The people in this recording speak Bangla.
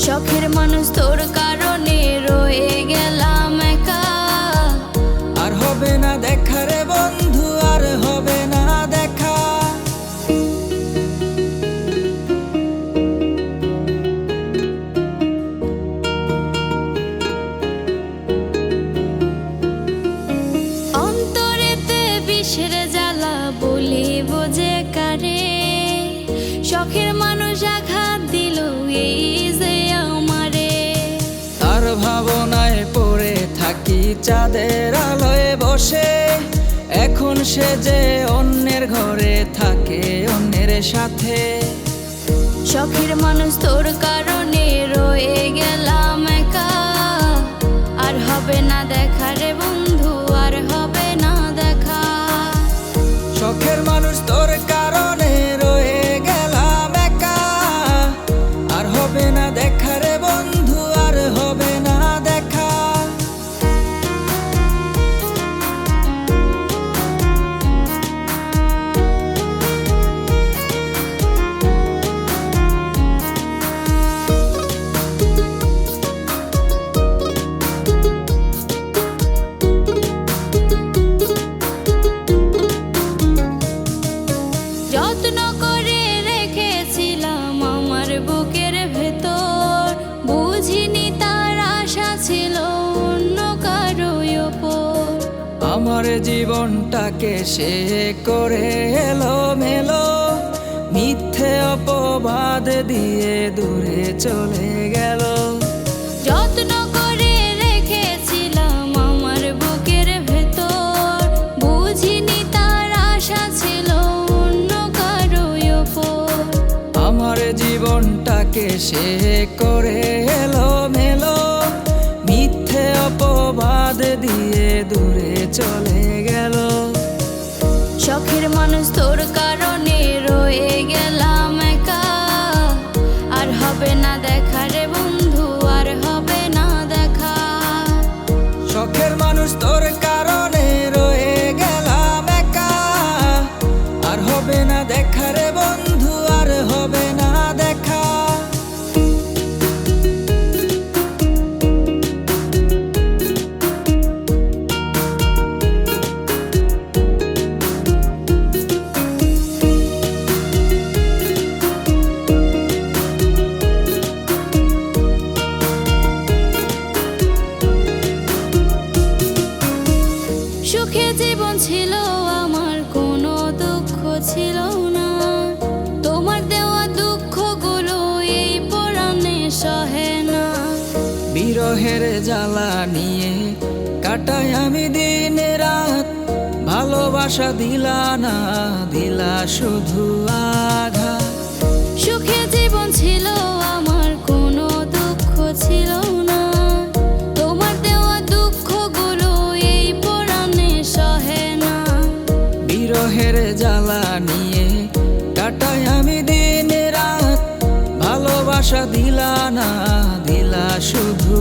শখের মানুষ তোর কারণে রয়ে গেলাম একা। আর হবে না দেখা রে বন্ধু, আর হবে না দেখা। অন্তরেতে বিষের জ্বালা বলিব যে কারে, শখের মানুষ আঘাত দিল এই যে আমারে। তার ভাবনায় পড়ে থাকি চাঁদের আলোয় বসে, এখন সে যে অন্যের ঘরে থাকে অন্যের সাথে। শখের মানুষ তোর কারণে রয়ে গেলাম একা। আর হবে না দেখা রে বন্ধু, আর হবে না দেখা। শখের মানুষ তোর কারণে রয়ে গেলাম একা। আর হবে না দেখা রে বন্ধু, আর হবে না দেখা। যত্ন করে রেখেছিলাম আমার বুকের ভেতর, বুঝিনি তার আশা ছিল অন্য কারো উপর। আমার জীবনটাকে সে করে এলো মেলো, মিথ্যে অপবাদ দিয়ে দূরে চলে গেল। যত্ন করে রেখেছিলাম আমার বুকের ভেতর, বুঝিনি তার আশা ছিল অন্য কারো উপর। আমার জীবনটাকে সে করে এলো মেলো, মিথ্যে অপবাদ দিয়ে দূরে চলে গেল। শখের মানুষ তোর কারণে রয়ে গেলাম একা। আর হবে না দেখা রে বন্ধু, আর হবে না দেখা। শখের মানুষ তোর কারণে রয়ে গেলাম একা। আর হবে না দেখা রে বন্ধু, আর হবে না দেখা। সুখে জীবন ছিল আমার, কোনো দুঃখ ছিল না। তোমার দেওয়া দুঃখগুলো এই পরাণে সহে না। বিরহের জ্বালা নিয়ে কাটাই আমি দিন রাত, ভালোবাসা দিলা না, দিলা শুধু আঘাত। সুখে জীবন ছিল আমার, কোনো দুঃখ ছিল না। তোমার দেওয়া দুঃখগুলো এই পরাণে সহে না। বিরহের জ্বালা নিয়ে কাটাই আমি দিন রাত, ভালোবাসা দিলা না, দিলা শুধু